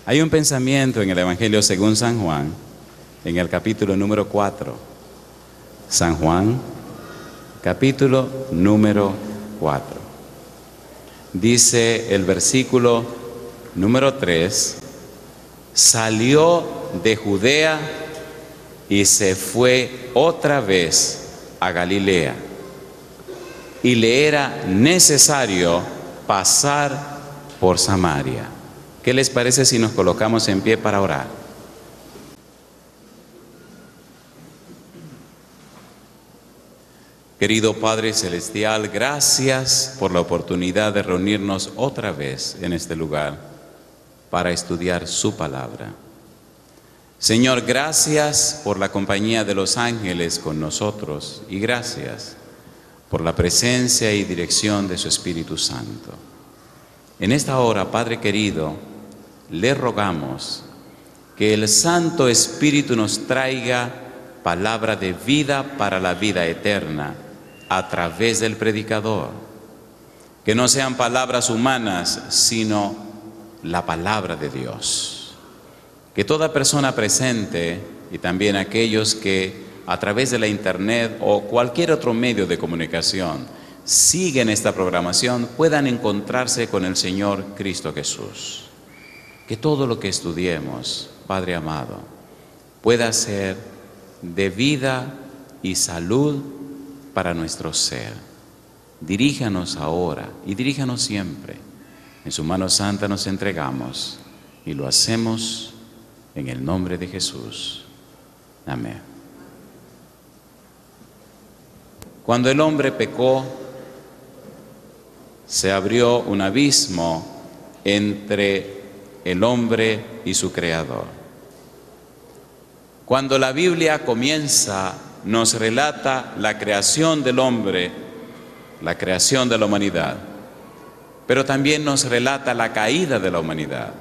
Hay un pensamiento en el Evangelio según San Juan, en el capítulo número 4. San Juan, capítulo número 4. Dice el versículo número 3, salió de Judea y se fue otra vez a Galilea, y le era necesario pasar por Samaria. ¿Qué les parece si nos colocamos en pie para orar? Querido Padre Celestial, gracias por la oportunidad de reunirnos otra vez en este lugar para estudiar su palabra. Señor, gracias por la compañía de los ángeles con nosotros y gracias por la presencia y dirección de su Espíritu Santo. En esta hora, Padre querido, le rogamos que el Santo Espíritu nos traiga palabra de vida para la vida eterna a través del predicador. Que no sean palabras humanas, sino la palabra de Dios. Que toda persona presente y también aquellos que a través de la internet o cualquier otro medio de comunicación siguen esta programación puedan encontrarse con el Señor Cristo Jesús. Que todo lo que estudiemos, Padre amado, pueda ser de vida y salud para nuestro ser. Diríjanos ahora y diríjanos siempre. En su mano santa nos entregamos y lo hacemos en el nombre de Jesús. Amén. Cuando el hombre pecó, se abrió un abismo entre el hombre y su Creador. Cuando la Biblia comienza, nos relata la creación del hombre, la creación de la humanidad, pero también nos relata la caída de la humanidad.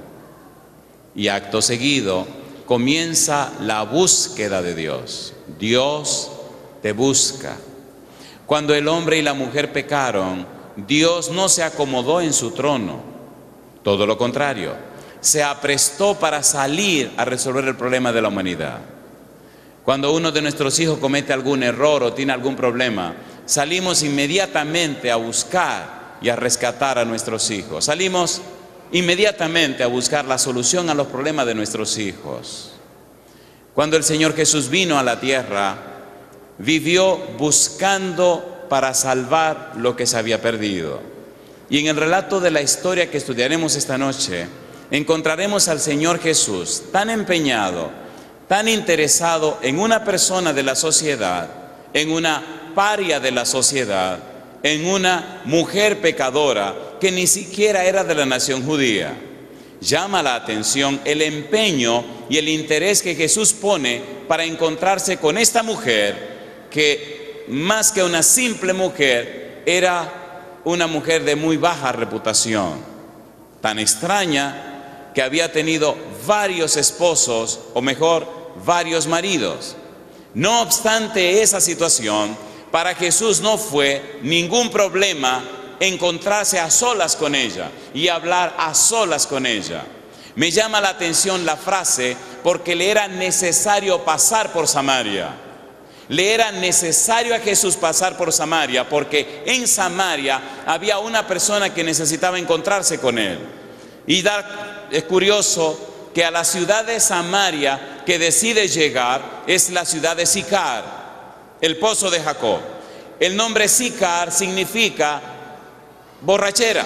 Y acto seguido comienza la búsqueda de Dios. Dios te busca. Cuando el hombre y la mujer pecaron, Dios no se acomodó en su trono, todo lo contrario, se aprestó para salir a resolver el problema de la humanidad. Cuando uno de nuestros hijos comete algún error o tiene algún problema, salimos inmediatamente a buscar y a rescatar a nuestros hijos. Salimos inmediatamente a buscar la solución a los problemas de nuestros hijos. Cuando el Señor Jesús vino a la tierra, vivió buscando para salvar lo que se había perdido. Y en el relato de la historia que estudiaremos esta noche, encontraremos al Señor Jesús tan empeñado, tan interesado en una persona de la sociedad, en una paria de la sociedad, en una mujer pecadora que ni siquiera era de la nación judía. Llama la atención el empeño y el interés que Jesús pone para encontrarse con esta mujer que, más que una simple mujer, era una mujer de muy baja reputación, tan extraña que había tenido varios esposos, o mejor, varios maridos. No obstante esa situación, para Jesús no fue ningún problema encontrarse a solas con ella y hablar a solas con ella. Me llama la atención la frase porque le era necesario pasar por Samaria. Le era necesario a Jesús pasar por Samaria porque en Samaria había una persona que necesitaba encontrarse con él. Y es curioso que a la ciudad de Samaria que decide llegar es la ciudad de Sicar, el pozo de Jacob. El nombre Sicar significa borrachera.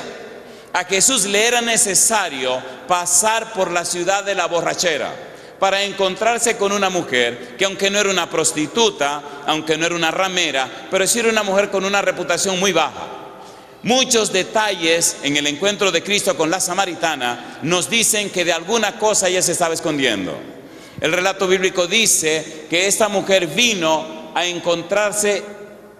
A Jesús le era necesario pasar por la ciudad de la borrachera para encontrarse con una mujer que, aunque no era una prostituta, aunque no era una ramera, pero sí era una mujer con una reputación muy baja. Muchos detalles en el encuentro de Cristo con la samaritana nos dicen que de alguna cosa ella se estaba escondiendo. El relato bíblico dice que esta mujer vino a encontrarse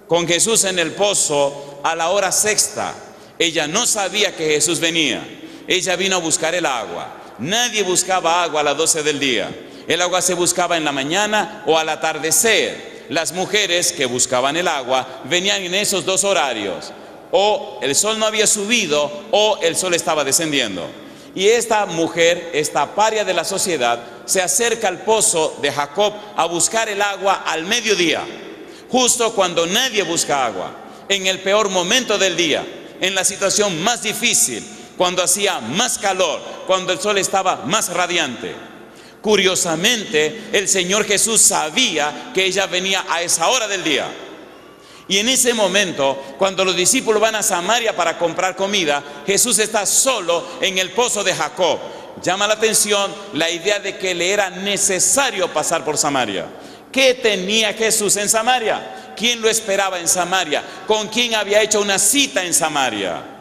con Jesús en el pozo a la hora sexta. Ella no sabía que Jesús venía. Ella vino a buscar el agua. Nadie buscaba agua a las 12 del día. El agua se buscaba en la mañana o al atardecer. Las mujeres que buscaban el agua venían en esos dos horarios. O el sol no había subido o el sol estaba descendiendo. Y esta mujer, esta paria de la sociedad, se acerca al pozo de Jacob a buscar el agua al mediodía, justo cuando nadie busca agua, en el peor momento del día, en la situación más difícil, cuando hacía más calor, cuando el sol estaba más radiante. Curiosamente, el Señor Jesús sabía que ella venía a esa hora del día. Y en ese momento, cuando los discípulos van a Samaria para comprar comida, Jesús está solo en el pozo de Jacob. Llama la atención la idea de que le era necesario pasar por Samaria. ¿Qué tenía Jesús en Samaria? ¿Quién lo esperaba en Samaria? ¿Con quién había hecho una cita en Samaria?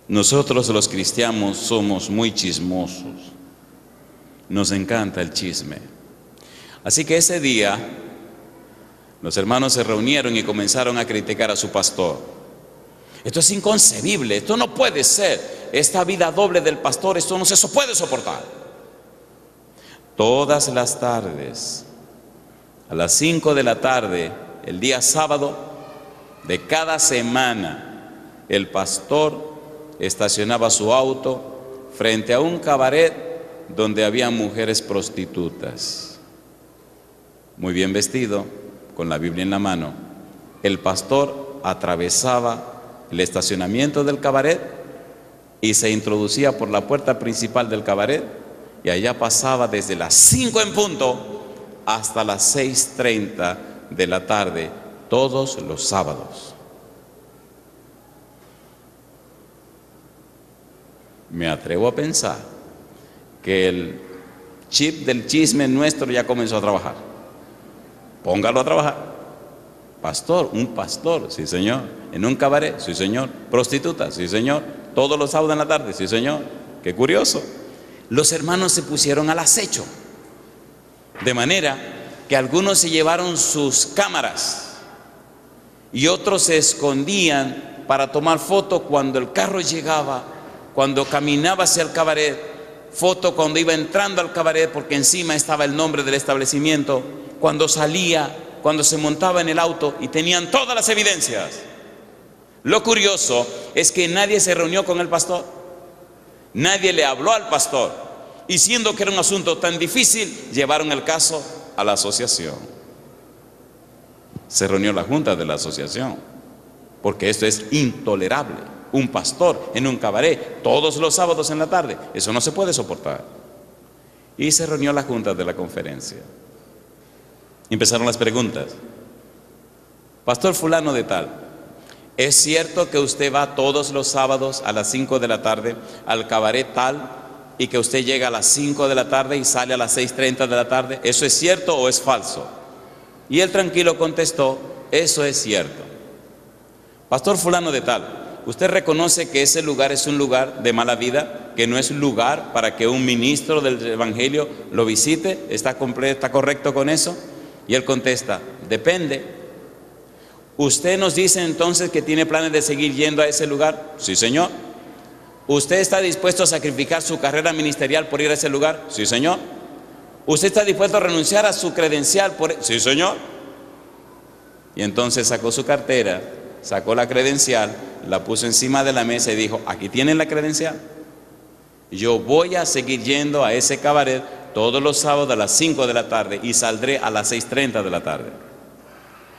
Nosotros los cristianos somos muy chismosos. Nos encanta el chisme. Así que ese día los hermanos se reunieron y comenzaron a criticar a su pastor. Esto es inconcebible, esto no puede ser. Esta vida doble del pastor, esto no se puede soportar. Todas las tardes, a las 5 de la tarde, el día sábado de cada semana, el pastor estacionaba su auto frente a un cabaret donde había mujeres prostitutas. Muy bien vestido, con la Biblia en la mano, el pastor atravesaba el estacionamiento del cabaret y se introducía por la puerta principal del cabaret, y allá pasaba desde las 5 en punto hasta las 6:30 de la tarde, todos los sábados. Me atrevo a pensar que el chip del chisme nuestro ya comenzó a trabajar. Póngalo a trabajar. Pastor, un pastor, sí señor. En un cabaret, sí señor. Prostituta, sí señor. Todos los sábados en la tarde, sí señor. Qué curioso. Los hermanos se pusieron al acecho, de manera que algunos se llevaron sus cámaras y otros se escondían para tomar foto cuando el carro llegaba, cuando caminaba hacia el cabaret, foto cuando iba entrando al cabaret porque encima estaba el nombre del establecimiento, cuando salía, cuando se montaba en el auto, y tenían todas las evidencias. Lo curioso es que nadie se reunió con el pastor, nadie le habló al pastor, y siendo que era un asunto tan difícil, llevaron el caso a la asociación. Se reunió la junta de la asociación, porque esto es intolerable. Un pastor en un cabaret todos los sábados en la tarde, eso no se puede soportar. Y se reunió la junta de la conferencia. Empezaron las preguntas. Pastor fulano de tal, ¿es cierto que usted va todos los sábados a las 5 de la tarde al cabaret tal, y que usted llega a las 5 de la tarde y sale a las 6:30 de la tarde? ¿Eso es cierto o es falso? Y él tranquilo contestó, eso es cierto. Pastor fulano de tal, ¿usted reconoce que ese lugar es un lugar de mala vida, que no es un lugar para que un ministro del evangelio lo visite? ¿Está correcto con eso? Y él contesta, depende. ¿Usted nos dice entonces que tiene planes de seguir yendo a ese lugar? Sí, señor. ¿Usted está dispuesto a sacrificar su carrera ministerial por ir a ese lugar? Sí, señor. ¿Usted está dispuesto a renunciar a su credencial por...? Sí, señor. Y entonces sacó su cartera, sacó la credencial, la puso encima de la mesa y dijo, aquí tienen la credencial. Yo voy a seguir yendo a ese cabaret todos los sábados a las 5 de la tarde y saldré a las 6:30 de la tarde.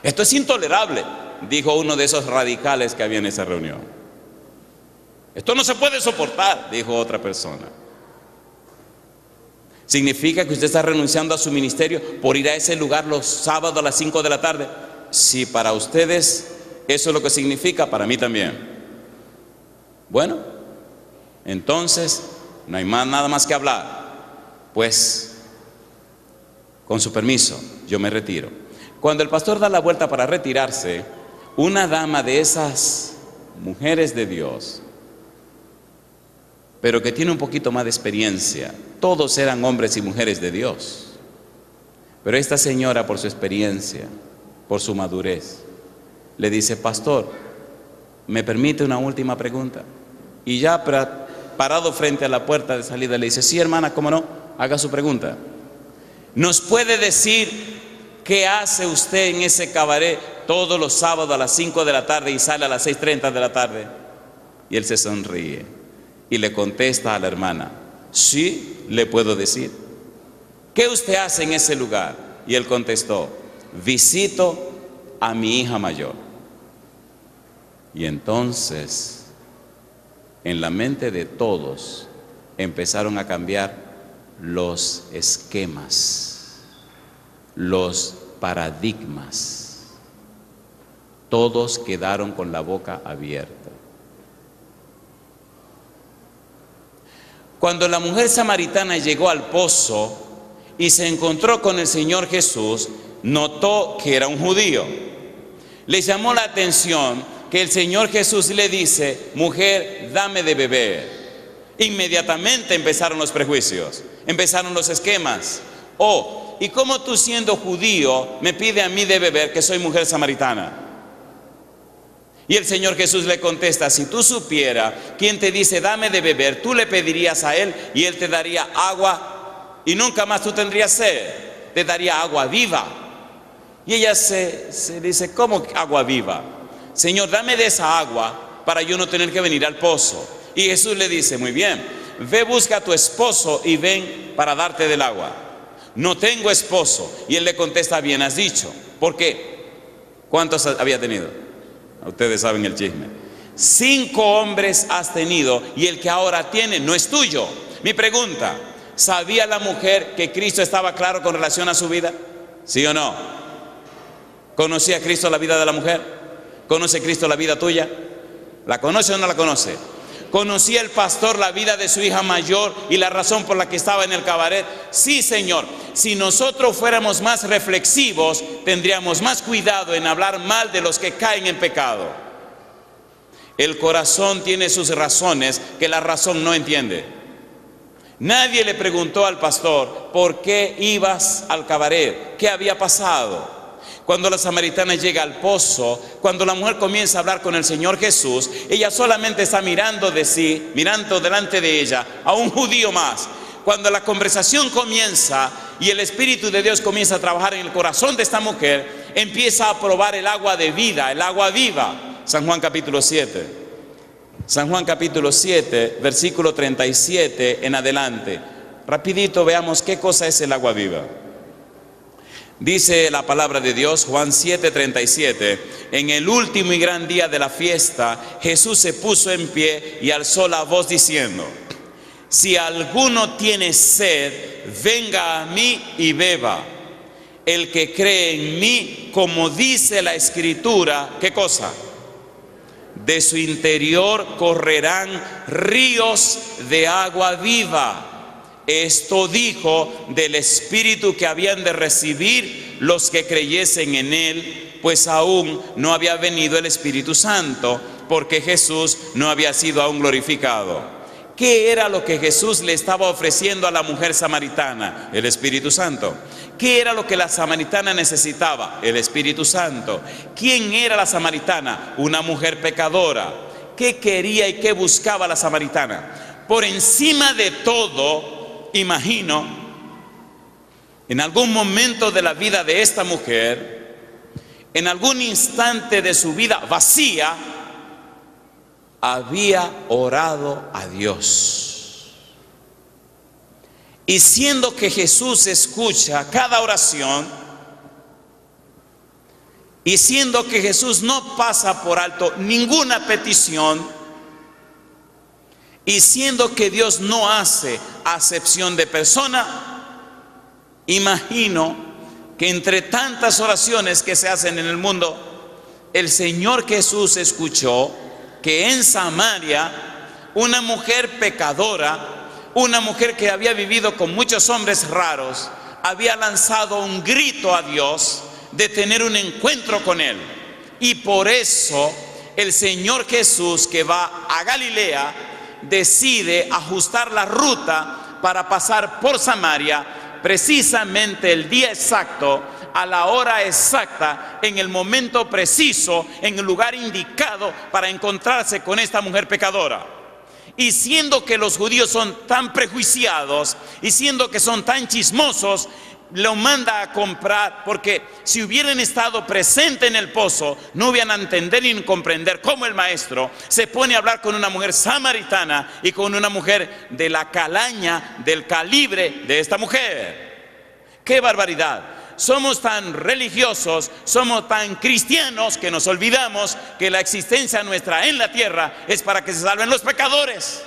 Esto es intolerable, dijo uno de esos radicales que había en esa reunión. Esto no se puede soportar, dijo otra persona. ¿Significa que usted está renunciando a su ministerio por ir a ese lugar los sábados a las 5 de la tarde? Si para ustedes eso es lo que significa, para mí también. Bueno, entonces no hay nada más que hablar. Pues, con su permiso, yo me retiro. Cuando el pastor da la vuelta para retirarse, una dama de esas mujeres de Dios, pero que tiene un poquito más de experiencia, todos eran hombres y mujeres de Dios, pero esta señora, por su experiencia, por su madurez, le dice, pastor, ¿me permite una última pregunta? Y ya parado frente a la puerta de salida le dice, sí hermana, ¿cómo no? Haga su pregunta. ¿Nos puede decir qué hace usted en ese cabaret todos los sábados a las 5 de la tarde y sale a las 6:30 de la tarde. Y él se sonríe y le contesta a la hermana: sí, le puedo decir. ¿Qué usted hace en ese lugar? Y él contestó: visito a mi hija mayor. Y entonces, en la mente de todos, empezaron a cambiar los esquemas, los paradigmas. Todos quedaron con la boca abierta. Cuando la mujer samaritana llegó al pozo y se encontró con el Señor Jesús, notó que era un judío. Le llamó la atención que el Señor Jesús le dice: mujer, dame de beber. Inmediatamente empezaron los prejuicios, empezaron los esquemas. Oh, ¿y cómo tú, siendo judío, me pide a mí de beber, que soy mujer samaritana? Y el Señor Jesús le contesta: si tú supieras quién te dice dame de beber, tú le pedirías a él y él te daría agua y nunca más tú tendrías sed, te daría agua viva. Y ella se dice: ¿cómo agua viva? Señor, dame de esa agua para yo no tener que venir al pozo. Y Jesús le dice: muy bien, ve, busca a tu esposo y ven para darte del agua. No tengo esposo. Y él le contesta: bien has dicho. ¿Por qué? ¿Cuántos había tenido? Ustedes saben el chisme. 5 hombres has tenido y el que ahora tiene no es tuyo. Mi pregunta: ¿sabía la mujer que Cristo estaba claro con relación a su vida? ¿Sí o no? ¿Conocía Cristo la vida de la mujer? ¿Conoce Cristo la vida tuya? ¿La conoce o no la conoce? ¿Conocía el pastor la vida de su hija mayor y la razón por la que estaba en el cabaret? Sí, Señor. Si nosotros fuéramos más reflexivos, tendríamos más cuidado en hablar mal de los que caen en pecado. El corazón tiene sus razones que la razón no entiende. Nadie le preguntó al pastor: ¿por qué ibas al cabaret? ¿Qué había pasado? Cuando la samaritana llega al pozo, cuando la mujer comienza a hablar con el Señor Jesús, ella solamente está mirando delante de ella a un judío más. Cuando la conversación comienza y el Espíritu de Dios comienza a trabajar en el corazón de esta mujer, empieza a probar el agua de vida, el agua viva. San Juan capítulo 7. San Juan capítulo 7, versículo 37 en adelante. Rapidito veamos qué cosa es el agua viva. Dice la palabra de Dios, Juan 7:37: en el último y gran día de la fiesta, Jesús se puso en pie y alzó la voz diciendo: si alguno tiene sed, venga a mí y beba. El que cree en mí, como dice la Escritura, ¿qué cosa? De su interior correrán ríos de agua viva. Esto dijo del Espíritu que habían de recibir los que creyesen en él, pues aún no había venido el Espíritu Santo, porque Jesús no había sido aún glorificado. ¿Qué era lo que Jesús le estaba ofreciendo a la mujer samaritana? El Espíritu Santo. ¿Qué era lo que la samaritana necesitaba? El Espíritu Santo. ¿Quién era la samaritana? Una mujer pecadora. ¿Qué quería y qué buscaba la samaritana? Por encima de todo, imagino, en algún momento de la vida de esta mujer, en algún instante de su vida vacía, había orado a Dios. Y siendo que Jesús escucha cada oración, y siendo que Jesús no pasa por alto ninguna petición, y siendo que Dios no hace acepción de persona, imagino que entre tantas oraciones que se hacen en el mundo, el Señor Jesús escuchó que en Samaria una mujer pecadora, una mujer que había vivido con muchos hombres raros, había lanzado un grito a Dios de tener un encuentro con Él. Y por eso el Señor Jesús, que va a Galilea, decide ajustar la ruta para pasar por Samaria, precisamente el día exacto, a la hora exacta, en el momento preciso, en el lugar indicado para encontrarse con esta mujer pecadora. Y siendo que los judíos son tan prejuiciados y siendo que son tan chismosos, lo manda a comprar, porque si hubieran estado presentes en el pozo, no hubieran a entender ni comprender cómo el maestro se pone a hablar con una mujer samaritana y con una mujer de la calaña, del calibre de esta mujer. ¡Qué barbaridad! Somos tan religiosos, somos tan cristianos que nos olvidamos que la existencia nuestra en la tierra es para que se salven los pecadores.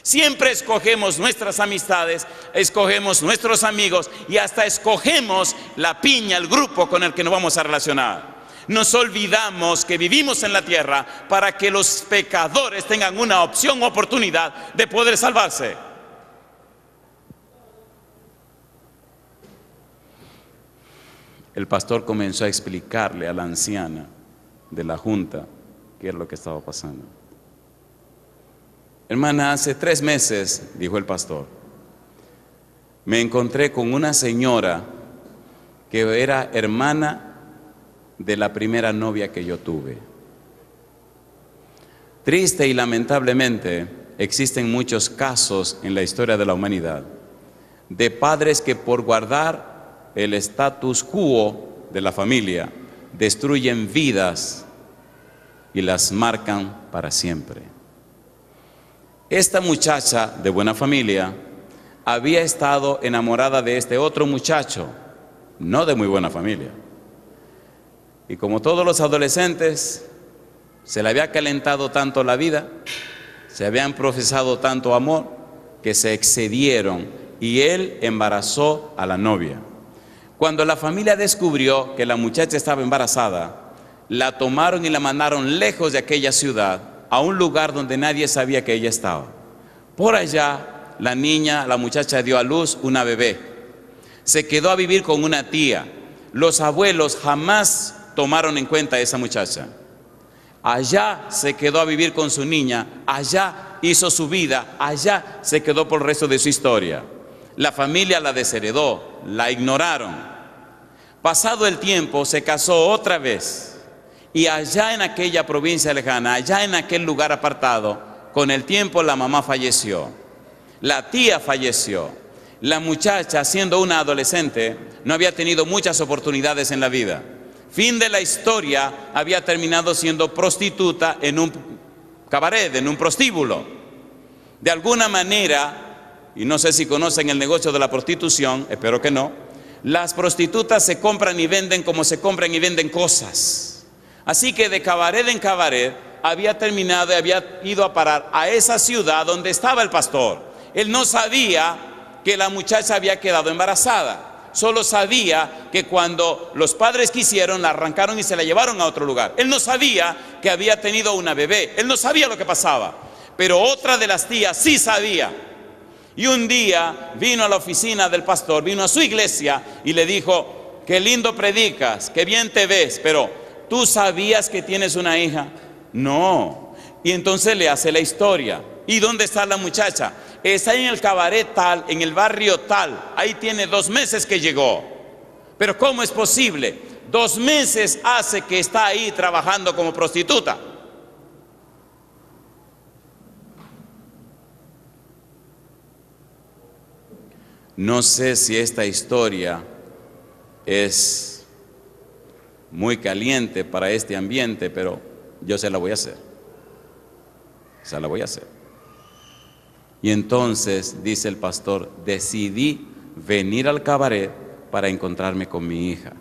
Siempre escogemos nuestras amistades, escogemos nuestros amigos y hasta escogemos la piña, el grupo con el que nos vamos a relacionar. Nos olvidamos que vivimos en la tierra para que los pecadores tengan una opción o oportunidad de poder salvarse. El pastor comenzó a explicarle a la anciana de la junta qué era lo que estaba pasando. Hermana, hace 3 meses, dijo el pastor, me encontré con una señora que era hermana de la primera novia que yo tuve. Triste y lamentablemente, existen muchos casos en la historia de la humanidad de padres que por guardar el status quo de la familia destruyen vidas y las marcan para siempre. Esta muchacha de buena familia había estado enamorada de este otro muchacho, no de muy buena familia. Y como todos los adolescentes, se le había calentado tanto la vida, se habían profesado tanto amor, que se excedieron y él embarazó a la novia. Cuando la familia descubrió que la muchacha estaba embarazada, la tomaron y la mandaron lejos de aquella ciudad, a un lugar donde nadie sabía que ella estaba. Por allá, la muchacha dio a luz una bebé. Se quedó a vivir con una tía. Los abuelos jamás tomaron en cuenta a esa muchacha. Allá se quedó a vivir con su niña, allá hizo su vida, allá se quedó por el resto de su historia. La familia la desheredó, la ignoraron. Pasado el tiempo, se casó otra vez. Y allá en aquella provincia lejana, allá en aquel lugar apartado, con el tiempo la mamá falleció, la tía falleció. La muchacha, siendo una adolescente, no había tenido muchas oportunidades en la vida. Fin de la historia, había terminado siendo prostituta en un cabaret, en un prostíbulo. De alguna manera, y no sé si conocen el negocio de la prostitución, espero que no, las prostitutas se compran y venden como se compran y venden cosas. Así que de cabaret en cabaret había terminado y había ido a parar a esa ciudad donde estaba el pastor. Él no sabía que la muchacha había quedado embarazada. Solo sabía que cuando los padres quisieron, la arrancaron y se la llevaron a otro lugar. Él no sabía que había tenido una bebé. Él no sabía lo que pasaba. Pero otra de las tías sí sabía. Y un día vino a la oficina del pastor, vino a su iglesia y le dijo: qué lindo predicas, qué bien te ves, pero ¿tú sabías que tienes una hija? No. Y entonces le hace la historia. ¿Y dónde está la muchacha? Está en el cabaret tal, en el barrio tal. Ahí tiene 2 meses que llegó. Pero ¿cómo es posible? 2 meses hace que está ahí trabajando como prostituta. No sé si esta historia es muy caliente para este ambiente, pero yo se la voy a hacer. Se la voy a hacer. Y entonces, dice el pastor, decidí venir al cabaret para encontrarme con mi hija.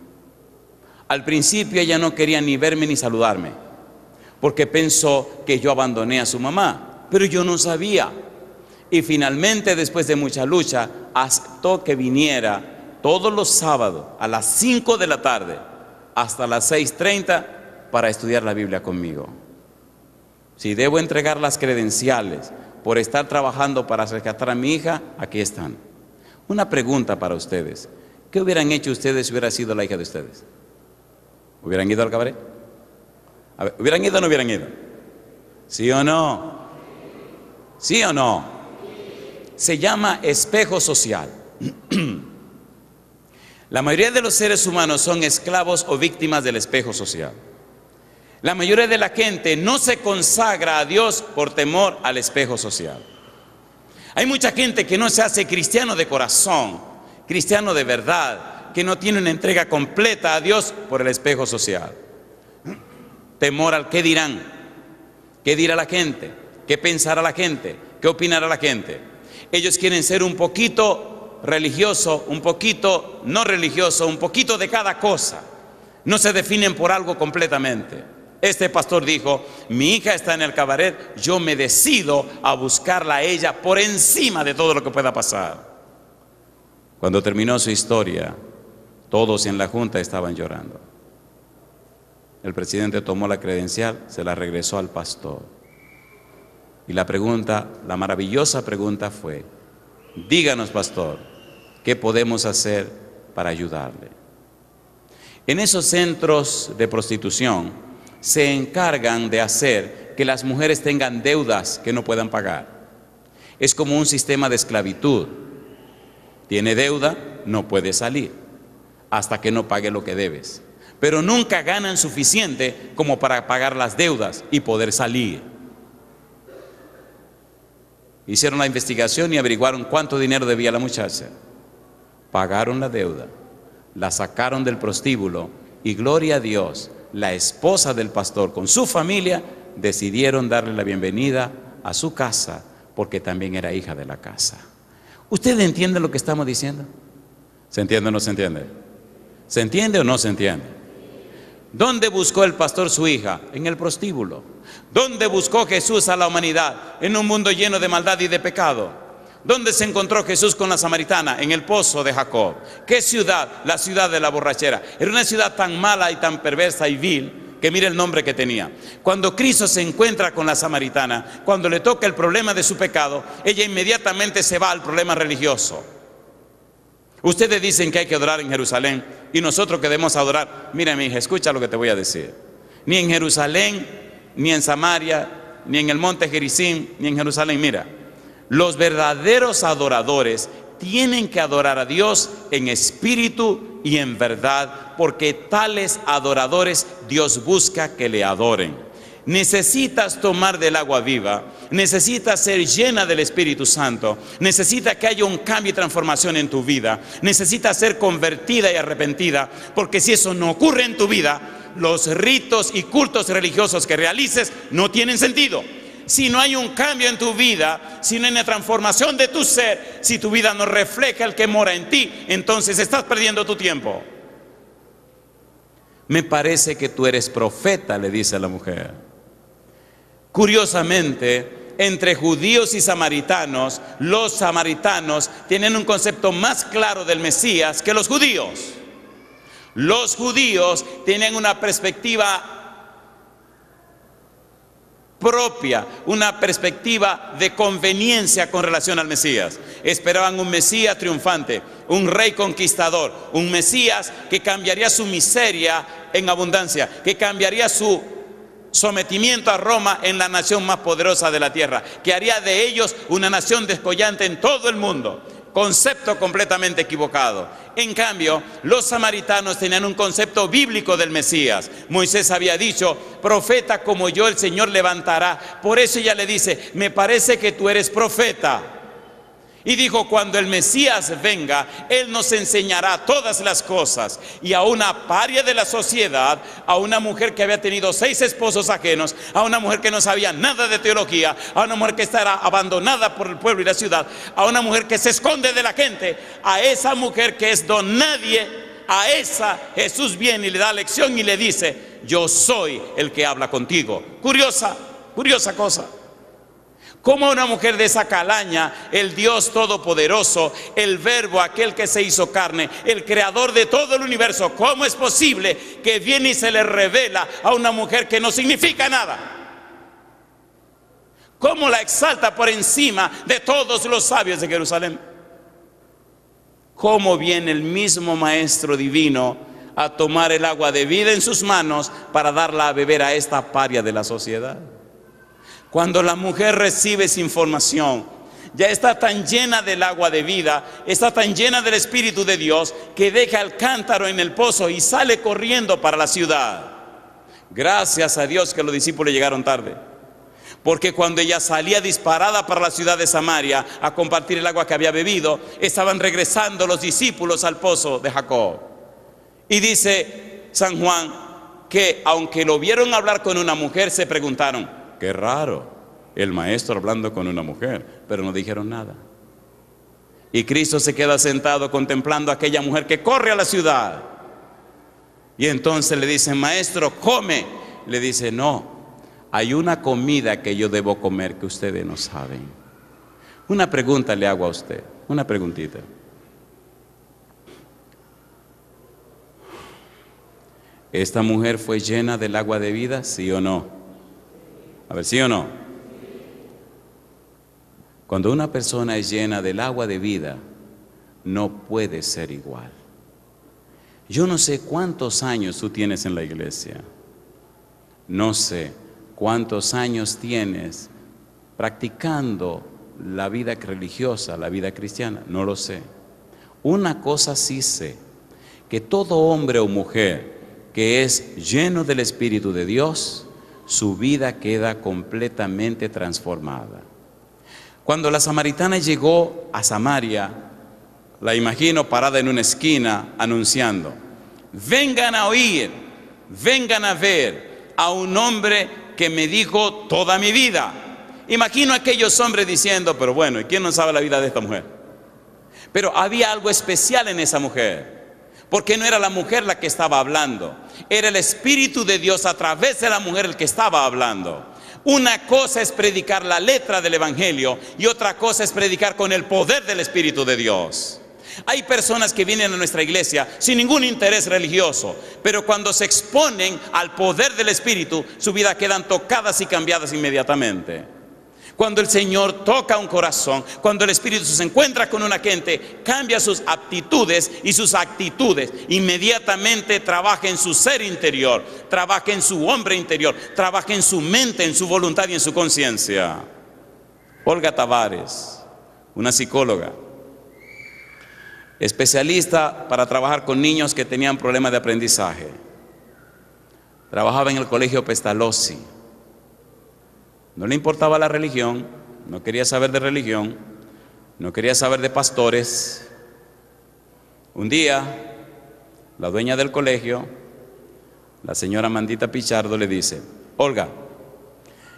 Al principio ella no quería ni verme ni saludarme, porque pensó que yo abandoné a su mamá, pero yo no sabía. Y finalmente, después de mucha lucha, aceptó que viniera todos los sábados a las 5 de la tarde hasta las 6:30 para estudiar la Biblia conmigo. Si debo entregar las credenciales por estar trabajando para rescatar a mi hija, aquí están. Una pregunta para ustedes: ¿qué hubieran hecho ustedes si hubiera sido la hija de ustedes? ¿Hubieran ido al cabaret? A ver, ¿hubieran ido o no hubieran ido? ¿Sí o no? ¿Sí o no? Se llama espejo social. La mayoría de los seres humanos son esclavos o víctimas del espejo social. La mayoría de la gente no se consagra a Dios por temor al espejo social. Hay mucha gente que no se hace cristiano de corazón, cristiano de verdad, que no tiene una entrega completa a Dios por el espejo social. Temor al qué dirán, qué dirá la gente, qué pensará la gente, qué opinará la gente. Ellos quieren ser un poquito religioso, un poquito no religioso, un poquito de cada cosa. No se definen por algo completamente. Este pastor dijo: mi hija está en el cabaret, yo me decido a buscarla a ella por encima de todo lo que pueda pasar. Cuando terminó su historia, todos en la junta estaban llorando. El presidente tomó la credencial, se la regresó al pastor. Y la pregunta, la maravillosa pregunta fue: díganos, pastor, ¿qué podemos hacer para ayudarle? En esos centros de prostitución se encargan de hacer que las mujeres tengan deudas que no puedan pagar. Es como un sistema de esclavitud. Tiene deuda, no puede salir hasta que no pague lo que debes. Pero nunca ganan suficiente como para pagar las deudas y poder salir. Hicieron la investigación y averiguaron cuánto dinero debía la muchacha. Pagaron la deuda, la sacaron del prostíbulo y, gloria a Dios, la esposa del pastor con su familia decidieron darle la bienvenida a su casa porque también era hija de la casa. ¿Usted entiende lo que estamos diciendo? ¿Se entiende o no se entiende? ¿Se entiende o no se entiende? ¿Dónde buscó el pastor su hija? En el prostíbulo. ¿Dónde buscó Jesús a la humanidad? En un mundo lleno de maldad y de pecado. ¿Dónde se encontró Jesús con la samaritana? En el pozo de Jacob. ¿Qué ciudad? La ciudad de la borrachera. Era una ciudad tan mala y tan perversa y vil que mire el nombre que tenía. Cuando Cristo se encuentra con la samaritana, cuando le toca el problema de su pecado, ella inmediatamente se va al problema religioso. Ustedes dicen que hay que adorar en Jerusalén y nosotros que debemos adorar. Mira, mi hija, escucha lo que te voy a decir. Ni en Jerusalén, ni en Samaria, ni en el monte Gerizim, ni en Jerusalén. Mira, los verdaderos adoradores tienen que adorar a Dios en espíritu y en verdad, porque tales adoradores Dios busca que le adoren. Necesitas tomar del agua viva, necesitas ser llena del Espíritu Santo, necesitas que haya un cambio y transformación en tu vida, necesitas ser convertida y arrepentida, porque si eso no ocurre en tu vida, los ritos y cultos religiosos que realices no tienen sentido. Si no hay un cambio en tu vida, si no hay una transformación de tu ser, si tu vida no refleja el que mora en ti, entonces estás perdiendo tu tiempo. Me parece que tú eres profeta, le dice a la mujer. Curiosamente, entre judíos y samaritanos, los samaritanos tienen un concepto más claro del Mesías que los judíos. Los judíos tienen una perspectiva propia, una perspectiva de conveniencia con relación al Mesías. Esperaban un Mesías triunfante, un rey conquistador, un Mesías que cambiaría su miseria en abundancia, que cambiaría su sometimiento a Roma en la nación más poderosa de la tierra, que haría de ellos una nación descollante en todo el mundo. Concepto completamente equivocado. En cambio, los samaritanos tenían un concepto bíblico del Mesías. Moisés había dicho: profeta como yo el Señor levantará. Por eso ella le dice: me parece que tú eres profeta. Y dijo: cuando el Mesías venga, Él nos enseñará todas las cosas. Y a una paria de la sociedad, a una mujer que había tenido 6 esposos ajenos, a una mujer que no sabía nada de teología, a una mujer que estará abandonada por el pueblo y la ciudad, a una mujer que se esconde de la gente, a esa mujer que es don nadie, a esa Jesús viene y le da lección y le dice: yo soy el que habla contigo. Curiosa cosa. Como una mujer de esa calaña, el Dios Todopoderoso, el Verbo, aquel que se hizo carne, el creador de todo el universo, ¿cómo es posible que viene y se le revela a una mujer que no significa nada? ¿Cómo la exalta por encima de todos los sabios de Jerusalén? ¿Cómo viene el mismo Maestro Divino a tomar el agua de vida en sus manos para darla a beber a esta paria de la sociedad? Cuando la mujer recibe esa información, ya está tan llena del agua de vida, está tan llena del Espíritu de Dios, que deja el cántaro en el pozo y sale corriendo para la ciudad. Gracias a Dios que los discípulos llegaron tarde, porque cuando ella salía disparada para la ciudad de Samaria a compartir el agua que había bebido, estaban regresando los discípulos al pozo de Jacob. Y dice San Juan que aunque lo vieron hablar con una mujer, se preguntaron, qué raro, el maestro hablando con una mujer, pero no dijeron nada. Y Cristo se queda sentado contemplando a aquella mujer que corre a la ciudad. Y entonces le dicen, maestro, come. Le dice, no, hay una comida que yo debo comer que ustedes no saben. Una pregunta le hago a usted, una preguntita. ¿Esta mujer fue llena del agua de vida, sí o no? A ver, ¿sí o no? Cuando una persona es llena del agua de vida, no puede ser igual. Yo no sé cuántos años tú tienes en la iglesia. No sé cuántos años tienes practicando la vida religiosa, la vida cristiana. No lo sé. Una cosa sí sé, que todo hombre o mujer que es lleno del Espíritu de Dios, su vida queda completamente transformada. Cuando la samaritana llegó a Samaria, la imagino parada en una esquina anunciando, vengan a oír, vengan a ver a un hombre que me dijo toda mi vida. Imagino a aquellos hombres diciendo, pero bueno, ¿y quién no sabe la vida de esta mujer? Pero había algo especial en esa mujer, porque no era la mujer la que estaba hablando, era el Espíritu de Dios a través de la mujer el que estaba hablando. Una cosa es predicar la letra del Evangelio y otra cosa es predicar con el poder del Espíritu de Dios. Hay personas que vienen a nuestra iglesia sin ningún interés religioso, pero cuando se exponen al poder del Espíritu, su vida quedan tocadas y cambiadas inmediatamente. Cuando el Señor toca un corazón, cuando el Espíritu se encuentra con una gente, cambia sus aptitudes y sus actitudes. Inmediatamente trabaja en su ser interior, trabaja en su hombre interior, trabaja en su mente, en su voluntad y en su conciencia. Olga Tavares, una psicóloga, especialista para trabajar con niños que tenían problemas de aprendizaje. Trabajaba en el colegio Pestalozzi. No le importaba la religión, no quería saber de religión, no quería saber de pastores. Un día, la dueña del colegio, la señora Mandita Pichardo, le dice, Olga,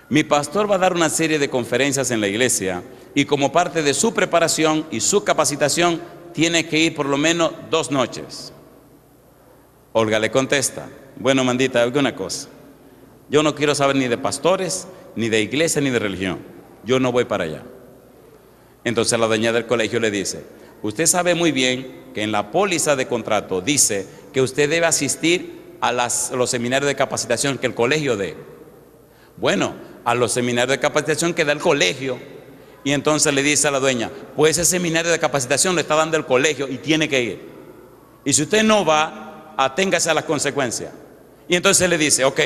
mi pastor va a dar una serie de conferencias en la iglesia y como parte de su preparación y su capacitación, tiene que ir por lo menos 2 noches. Olga le contesta, bueno, Mandita, oiga una cosa, yo no quiero saber ni de pastores, ni de iglesia, ni de religión. Yo no voy para allá. Entonces la dueña del colegio le dice, usted sabe muy bien que en la póliza de contrato dice que usted debe asistir a los seminarios de capacitación que el colegio dé. Bueno, a los seminarios de capacitación que da el colegio. Y entonces le dice a la dueña, pues ese seminario de capacitación le está dando el colegio y tiene que ir. Y si usted no va, aténgase a las consecuencias. Y entonces le dice, ok,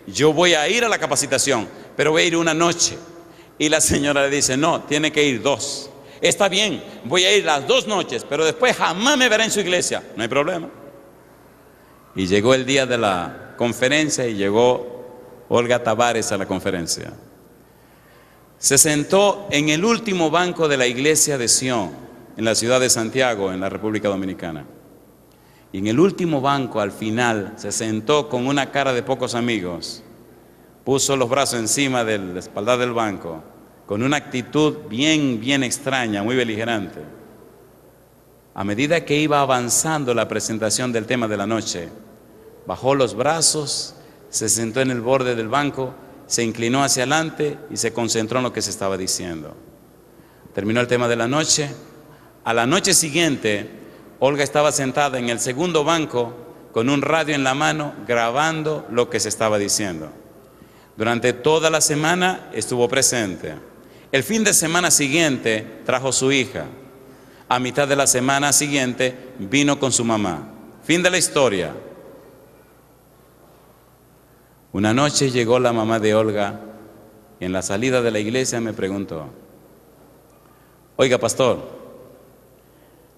yo voy a ir a la capacitación, pero voy a ir una noche. Y la señora le dice, no, tiene que ir 2. Está bien, voy a ir las 2 noches, pero después jamás me verá en su iglesia. No hay problema. Y llegó el día de la conferencia y llegó Olga Tavares a la conferencia. Se sentó en el último banco de la iglesia de Sion, en la ciudad de Santiago, en la República Dominicana. Y en el último banco, al final, se sentó con una cara de pocos amigos, puso los brazos encima de la espalda del banco, con una actitud bien extraña, muy beligerante. A medida que iba avanzando la presentación del tema de la noche, bajó los brazos, se sentó en el borde del banco, se inclinó hacia adelante y se concentró en lo que se estaba diciendo. Terminó el tema de la noche. A la noche siguiente, Olga estaba sentada en el segundo banco con un radio en la mano grabando lo que se estaba diciendo. Durante toda la semana estuvo presente. El fin de semana siguiente trajo su hija. A mitad de la semana siguiente vino con su mamá. Fin de la historia. Una noche llegó la mamá de Olga y en la salida de la iglesia me preguntó, oiga, pastor,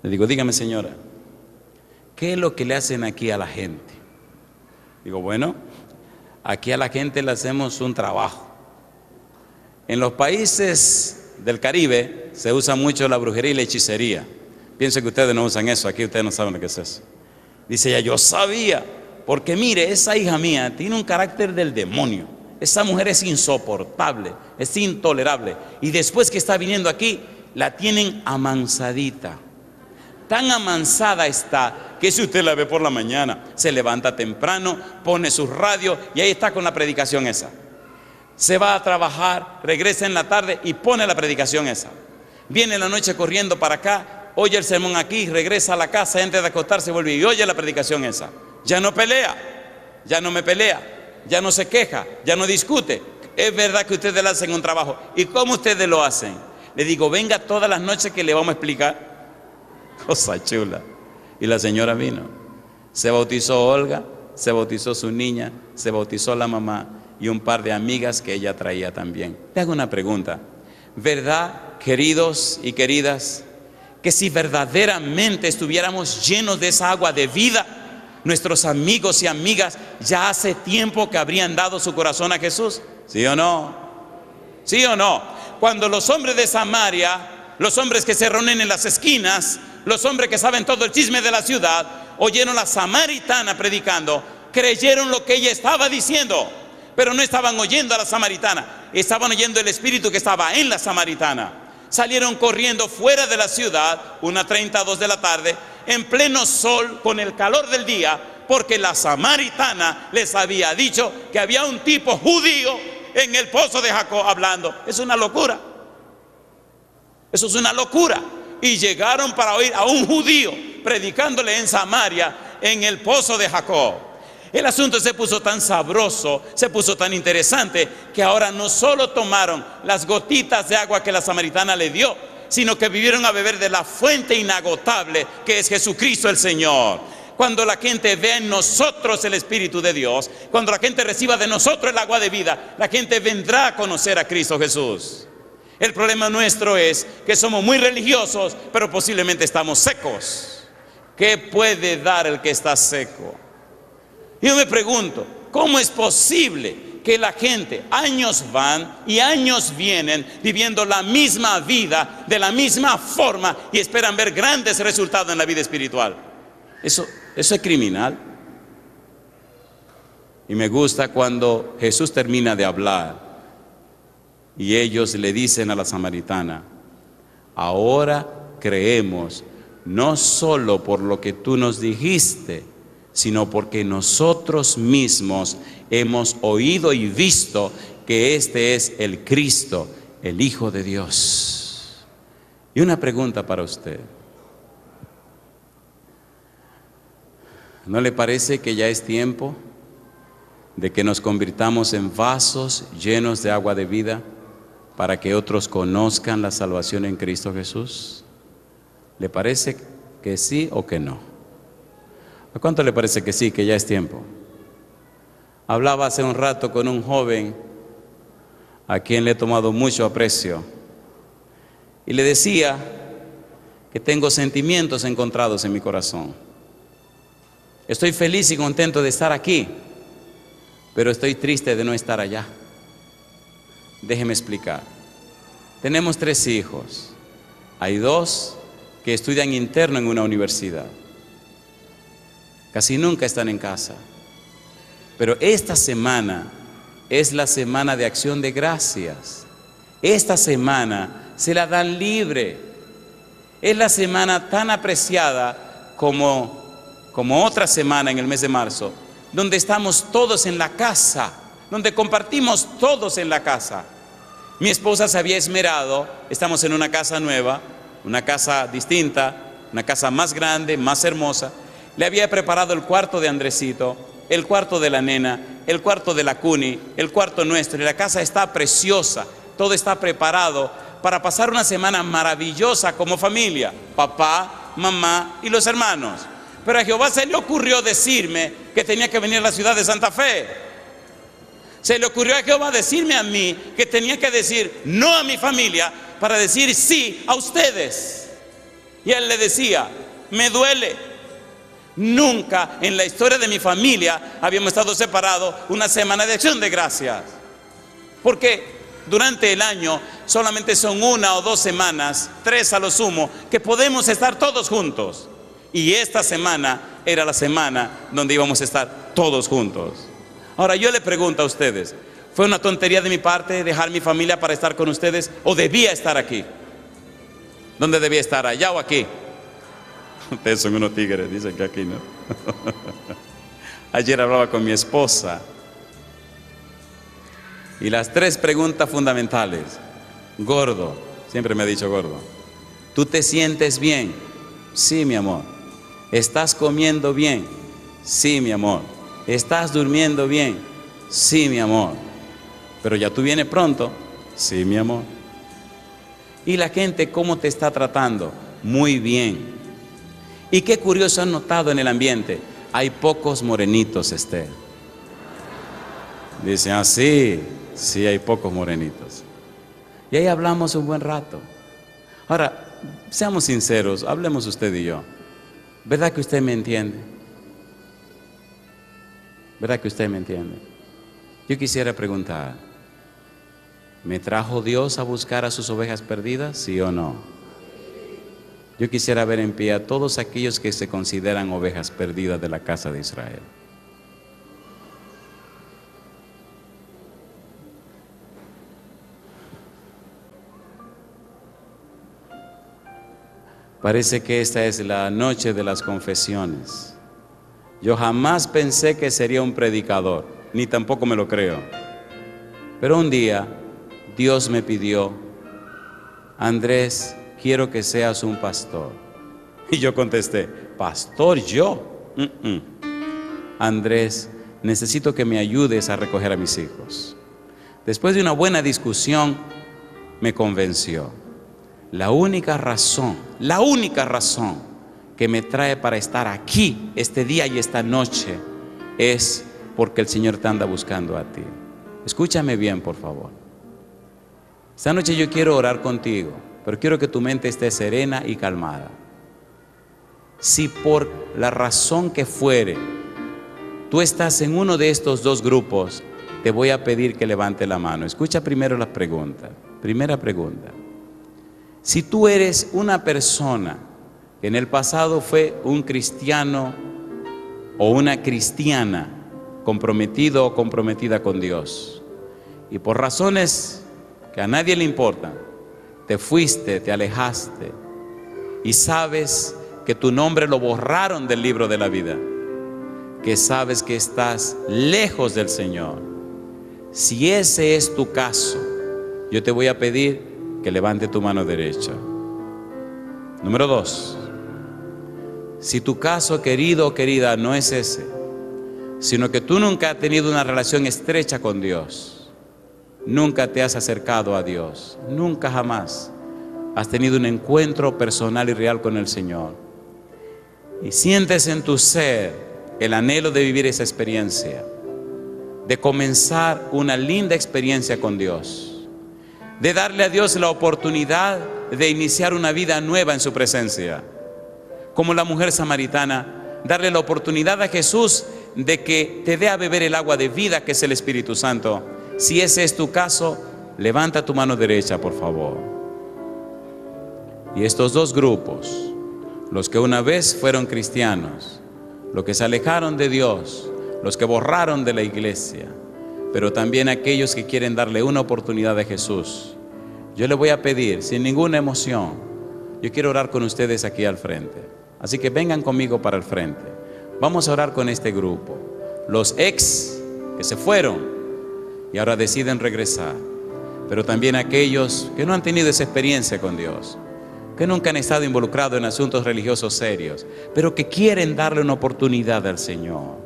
le digo, dígame señora, ¿qué es lo que le hacen aquí a la gente? Digo, bueno, aquí a la gente le hacemos un trabajo. En los países del Caribe se usa mucho la brujería y la hechicería. Pienso que ustedes no usan eso, aquí ustedes no saben lo que es eso. Dice ella, yo sabía, porque mire, esa hija mía tiene un carácter del demonio. Esa mujer es insoportable, es intolerable. Y después que está viniendo aquí, la tienen amansadita. Tan amansada está que si usted la ve por la mañana, se levanta temprano, pone su radio y ahí está con la predicación esa. Se va a trabajar, regresa en la tarde y pone la predicación esa. Viene en la noche corriendo para acá, oye el sermón aquí, regresa a la casa, antes de acostarse vuelve y oye la predicación esa. Ya no pelea, ya no me pelea, ya no se queja, ya no discute. Es verdad que ustedes le hacen un trabajo. ¿Y cómo ustedes lo hacen? Le digo, venga todas las noches que le vamos a explicar. Cosa chula. Y la señora vino. Se bautizó Olga, se bautizó su niña, se bautizó la mamá y un par de amigas que ella traía también. Te hago una pregunta. ¿Verdad, queridos y queridas, que si verdaderamente estuviéramos llenos de esa agua de vida, nuestros amigos y amigas ya hace tiempo que habrían dado su corazón a Jesús? ¿Sí o no? ¿Sí o no? Cuando los hombres de Samaria, los hombres que se reúnen en las esquinas, los hombres que saben todo el chisme de la ciudad, oyeron a la samaritana predicando, creyeron lo que ella estaba diciendo, pero no estaban oyendo a la samaritana, estaban oyendo el espíritu que estaba en la samaritana. Salieron corriendo fuera de la ciudad, 1:30, 2 de la tarde, en pleno sol, con el calor del día, porque la samaritana les había dicho que había un tipo judío en el pozo de Jacob hablando. Es una locura. Eso es una locura. Y llegaron para oír a un judío predicándole en Samaria, en el pozo de Jacob. El asunto se puso tan sabroso, se puso tan interesante, que ahora no solo tomaron las gotitas de agua que la samaritana le dio, sino que vivieron a beber de la fuente inagotable que es Jesucristo el Señor. Cuando la gente vea en nosotros el Espíritu de Dios, cuando la gente reciba de nosotros el agua de vida, la gente vendrá a conocer a Cristo Jesús. El problema nuestro es que somos muy religiosos, pero posiblemente estamos secos. ¿Qué puede dar el que está seco? Yo me pregunto, ¿cómo es posible que la gente, años van y años vienen viviendo la misma vida, de la misma forma, y esperan ver grandes resultados en la vida espiritual? Eso es criminal. Y me gusta cuando Jesús termina de hablar y ellos le dicen a la samaritana, ahora creemos, no solo por lo que tú nos dijiste, sino porque nosotros mismos hemos oído y visto que este es el Cristo, el Hijo de Dios. Y una pregunta para usted. ¿No le parece que ya es tiempo de que nos convirtamos en vasos llenos de agua de vida para que otros conozcan la salvación en Cristo Jesús? ¿Le parece que sí o que no? ¿A cuánto le parece que sí, que ya es tiempo? Hablaba hace un rato con un joven a quien le he tomado mucho aprecio y le decía que tengo sentimientos encontrados en mi corazón. Estoy feliz y contento de estar aquí, pero estoy triste de no estar allá. Déjeme explicar. Tenemos 3 hijos. Hay 2 que estudian interno en una universidad. Casi nunca están en casa. Pero esta semana es la semana de acción de gracias. Esta semana se la dan libre. Es la semana tan apreciada como otra semana en el mes de marzo, donde estamos todos en la casa, donde compartimos todos en la casa. Mi esposa se había esmerado, estamos en una casa nueva, una casa distinta, una casa más grande, más hermosa. Le había preparado el cuarto de Andresito, el cuarto de la nena, el cuarto de la Cuni, el cuarto nuestro, y la casa está preciosa, todo está preparado para pasar una semana maravillosa como familia, papá, mamá y los hermanos. Pero a Jehová se le ocurrió decirme que tenía que venir a la ciudad de Santa Fe. Se le ocurrió a Jehová decirme a mí que tenía que decir no a mi familia para decir sí a ustedes. Y él le decía, me duele. Nunca en la historia de mi familia habíamos estado separados una semana de acción de gracias. Porque durante el año solamente son 1 o 2 semanas, 3 a lo sumo, que podemos estar todos juntos. Y esta semana era la semana donde íbamos a estar todos juntos. Ahora yo le pregunto a ustedes, ¿fue una tontería de mi parte dejar mi familia para estar con ustedes o debía estar aquí? ¿Dónde debía estar? ¿Allá o aquí? Ustedes son unos tigres, dicen que aquí no. Ayer hablaba con mi esposa y las 3 preguntas fundamentales. Gordo, siempre me ha dicho gordo. ¿Tú te sientes bien? Sí, mi amor. ¿Estás comiendo bien? Sí, mi amor. ¿Estás durmiendo bien? Sí, mi amor. Pero ya tú vienes pronto. Sí, mi amor. ¿Y la gente cómo te está tratando? Muy bien. Y qué curioso han notado en el ambiente. Hay pocos morenitos, Esther. Dicen, ah, sí, sí hay pocos morenitos. Y ahí hablamos un buen rato. Ahora, seamos sinceros, hablemos usted y yo. ¿Verdad que usted me entiende? ¿Verdad que usted me entiende? Yo quisiera preguntar, ¿me trajo Dios a buscar a sus ovejas perdidas? ¿Sí o no? Yo quisiera ver en pie a todos aquellos que se consideran ovejas perdidas de la casa de Israel. Parece que esta es la noche de las confesiones. Yo jamás pensé que sería un predicador, ni tampoco me lo creo. Pero un día Dios me pidió, Andrés, quiero que seas un pastor. Y yo contesté, ¿pastor yo? Andrés, necesito que me ayudes a recoger a mis hijos. Después de una buena discusión, me convenció. La única razón que me trae para estar aquí este día y esta noche es porque el Señor te anda buscando a ti. Escúchame bien, por favor. Esta noche yo quiero orar contigo, pero quiero que tu mente esté serena y calmada. Si por la razón que fuere, tú estás en uno de estos 2 grupos, te voy a pedir que levante la mano. Escucha primero la pregunta. Primera pregunta. Si tú eres una persona que en el pasado fue un cristiano o una cristiana comprometido o comprometida con Dios, y por razones que a nadie le importan, te fuiste, te alejaste, y sabes que tu nombre lo borraron del libro de la vida, que sabes que estás lejos del Señor, si ese es tu caso, yo te voy a pedir que levante tu mano derecha. Número 2, si tu caso, querido o querida, no es ese, sino que tú nunca has tenido una relación estrecha con Dios, nunca te has acercado a Dios, nunca jamás has tenido un encuentro personal y real con el Señor, y sientes en tu ser el anhelo de vivir esa experiencia, de comenzar una linda experiencia con Dios, de darle a Dios la oportunidad de iniciar una vida nueva en su presencia, como la mujer samaritana, darle la oportunidad a Jesús de que te dé a beber el agua de vida que es el Espíritu Santo. Si ese es tu caso, levanta tu mano derecha, por favor. Y estos 2 grupos, los que una vez fueron cristianos, los que se alejaron de Dios, los que borraron de la iglesia, pero también aquellos que quieren darle una oportunidad a Jesús, yo le voy a pedir sin ninguna emoción, yo quiero orar con ustedes aquí al frente, así que vengan conmigo para el frente. Vamos a orar con este grupo, los ex que se fueron y ahora deciden regresar, pero también aquellos que no han tenido esa experiencia con Dios, que nunca han estado involucrados en asuntos religiosos serios, pero que quieren darle una oportunidad al Señor,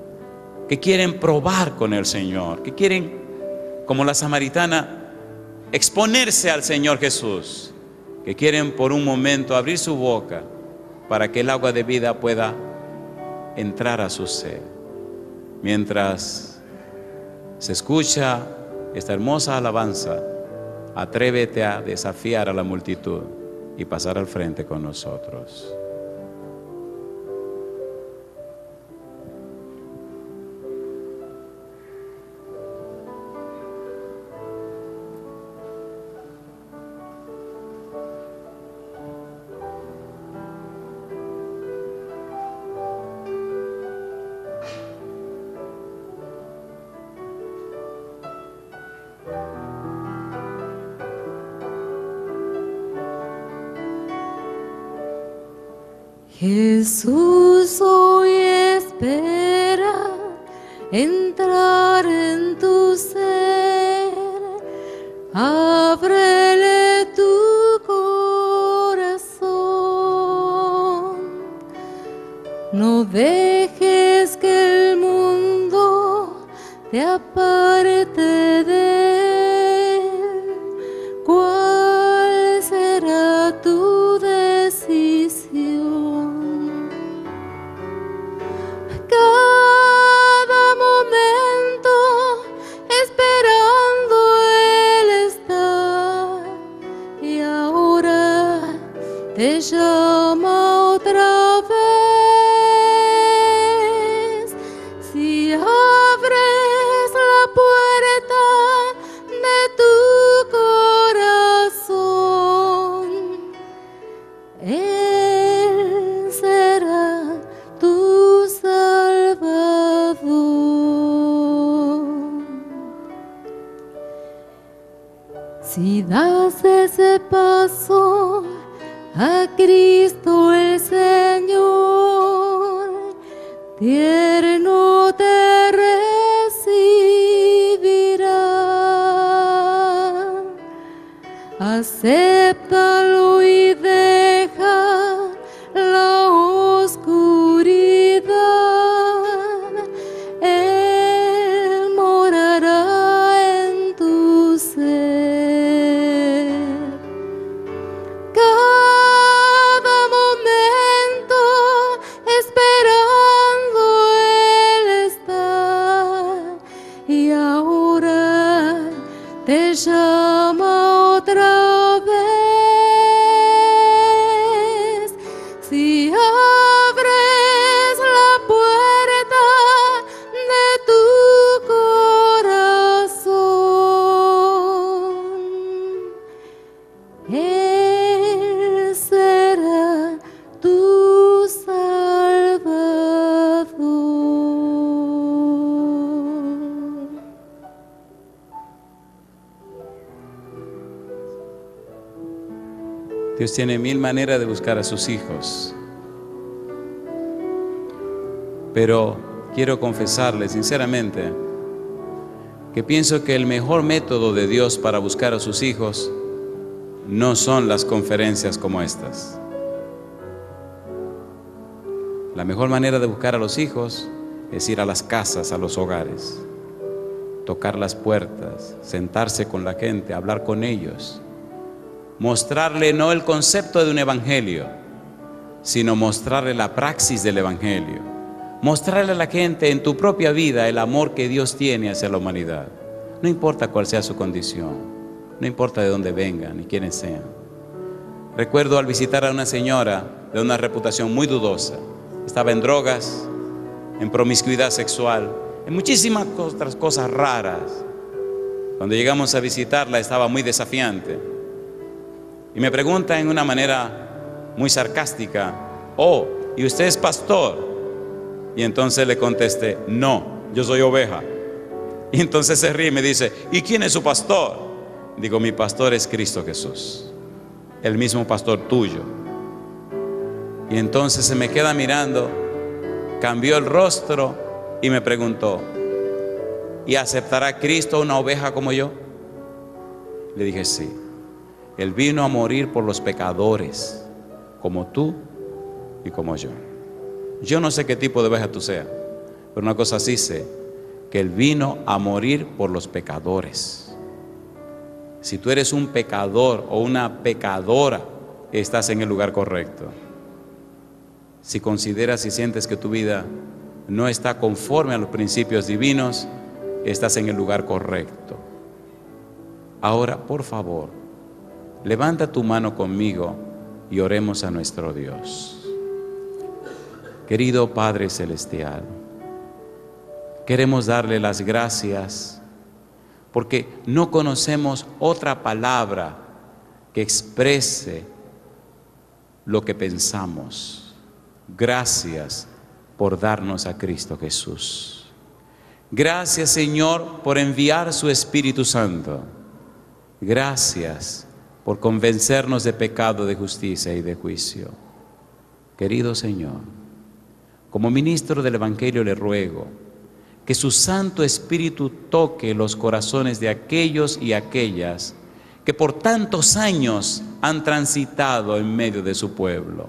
que quieren probar con el Señor, que quieren, como la samaritana, exponerse al Señor Jesús, que quieren por un momento abrir su boca para que el agua de vida pueda entrar a su ser. Mientras se escucha esta hermosa alabanza, atrévete a desafiar a la multitud y pasar al frente con nosotros. Jesús hoy espera entrar en tu ser, ábrele tu corazón, no dejes que el mundo te aparte de él. ¿Cuál será tu decisión? Cada momento esperando Él está, y ahora te llama otra vez. Si abres la puerta de tu corazón, Él será tu Salvador. Si das ese paso a Cristo el Señor, tierno te recibirá. Acéptalo y deja la oscuridad. Él morará en tu ser. Cada momento esperando Él está, y ahora te llama otra vez. Si abres la puerta de tu corazón, Él será tu Salvador. Dios tiene mil maneras de buscar a sus hijos. Pero quiero confesarles sinceramente que pienso que el mejor método de Dios para buscar a sus hijos no son las conferencias como estas. La mejor manera de buscar a los hijos es ir a las casas, a los hogares, tocar las puertas, sentarse con la gente, hablar con ellos, mostrarle no el concepto de un evangelio, sino mostrarle la praxis del evangelio, mostrarle a la gente en tu propia vida el amor que Dios tiene hacia la humanidad. No importa cuál sea su condición, no importa de dónde vengan ni quiénes sean. Recuerdo al visitar a una señora de una reputación muy dudosa. Estaba en drogas, en promiscuidad sexual, en muchísimas otras cosas raras. Cuando llegamos a visitarla estaba muy desafiante. Y me pregunta en una manera muy sarcástica: oh, ¿y usted es pastor? Y entonces le contesté: no, yo soy oveja. Y entonces se ríe y me dice: ¿y quién es su pastor? Digo: mi pastor es Cristo Jesús, el mismo pastor tuyo. Y entonces se me queda mirando, cambió el rostro y me preguntó: ¿y aceptará Cristo una oveja como yo? Le dije: sí. Él vino a morir por los pecadores, como tú y como yo. Yo no sé qué tipo de oveja tú seas, pero una cosa sí sé, que Él vino a morir por los pecadores. Si tú eres un pecador o una pecadora, estás en el lugar correcto. Si consideras y sientes que tu vida no está conforme a los principios divinos, estás en el lugar correcto. Ahora, por favor, levanta tu mano conmigo y oremos a nuestro Dios. Querido Padre Celestial, queremos darle las gracias porque no conocemos otra palabra que exprese lo que pensamos. Gracias por darnos a Cristo Jesús. Gracias, Señor, por enviar su Espíritu Santo. Gracias por convencernos de pecado, de justicia y de juicio. Querido Señor, como ministro del Evangelio le ruego que su Santo Espíritu toque los corazones de aquellos y aquellas que por tantos años han transitado en medio de su pueblo.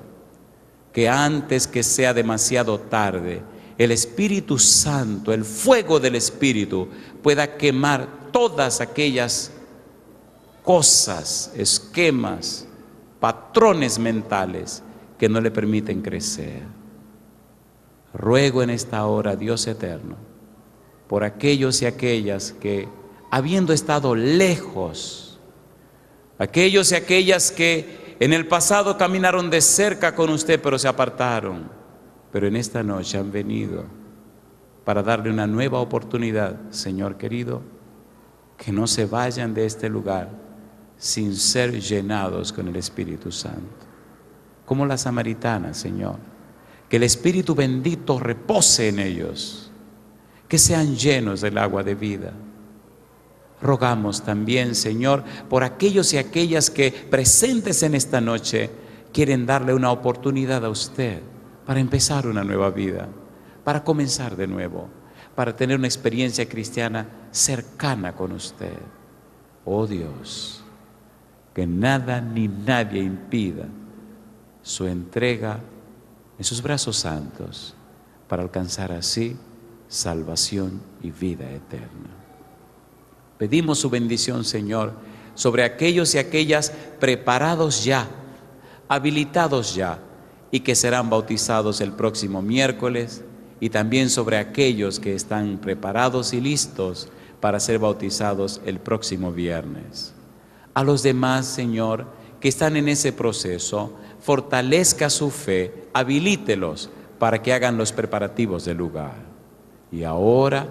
Que antes que sea demasiado tarde, el Espíritu Santo, el fuego del Espíritu, pueda quemar todas aquellas cosas, esquemas, patrones mentales que no le permiten crecer. Ruego en esta hora, Dios eterno, por aquellos y aquellas que, habiendo estado lejos, aquellos y aquellas que en el pasado caminaron de cerca con usted, pero se apartaron, pero en esta noche han venido para darle una nueva oportunidad, Señor querido, que no se vayan de este lugar sin ser llenados con el Espíritu Santo. Como la samaritana, Señor, que el Espíritu bendito repose en ellos, que sean llenos del agua de vida. Rogamos también, Señor, por aquellos y aquellas que presentes en esta noche quieren darle una oportunidad a usted para empezar una nueva vida, para comenzar de nuevo, para tener una experiencia cristiana cercana con usted. Oh Dios, que nada ni nadie impida su entrega en sus brazos santos para alcanzar así salvación y vida eterna. Pedimos su bendición, Señor, sobre aquellos y aquellas preparados ya, habilitados ya, y que serán bautizados el próximo miércoles, y también sobre aquellos que están preparados y listos para ser bautizados el próximo viernes. A los demás, Señor, que están en ese proceso, fortalezca su fe, habilítelos para que hagan los preparativos del lugar. Y ahora,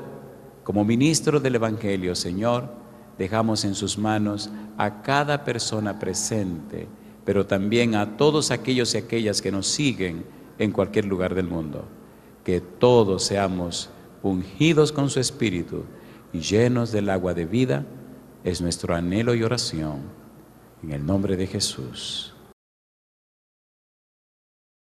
como ministro del Evangelio, Señor, dejamos en sus manos a cada persona presente, pero también a todos aquellos y aquellas que nos siguen en cualquier lugar del mundo. Que todos seamos ungidos con su Espíritu y llenos del agua de vida, es nuestro anhelo y oración. En el nombre de Jesús.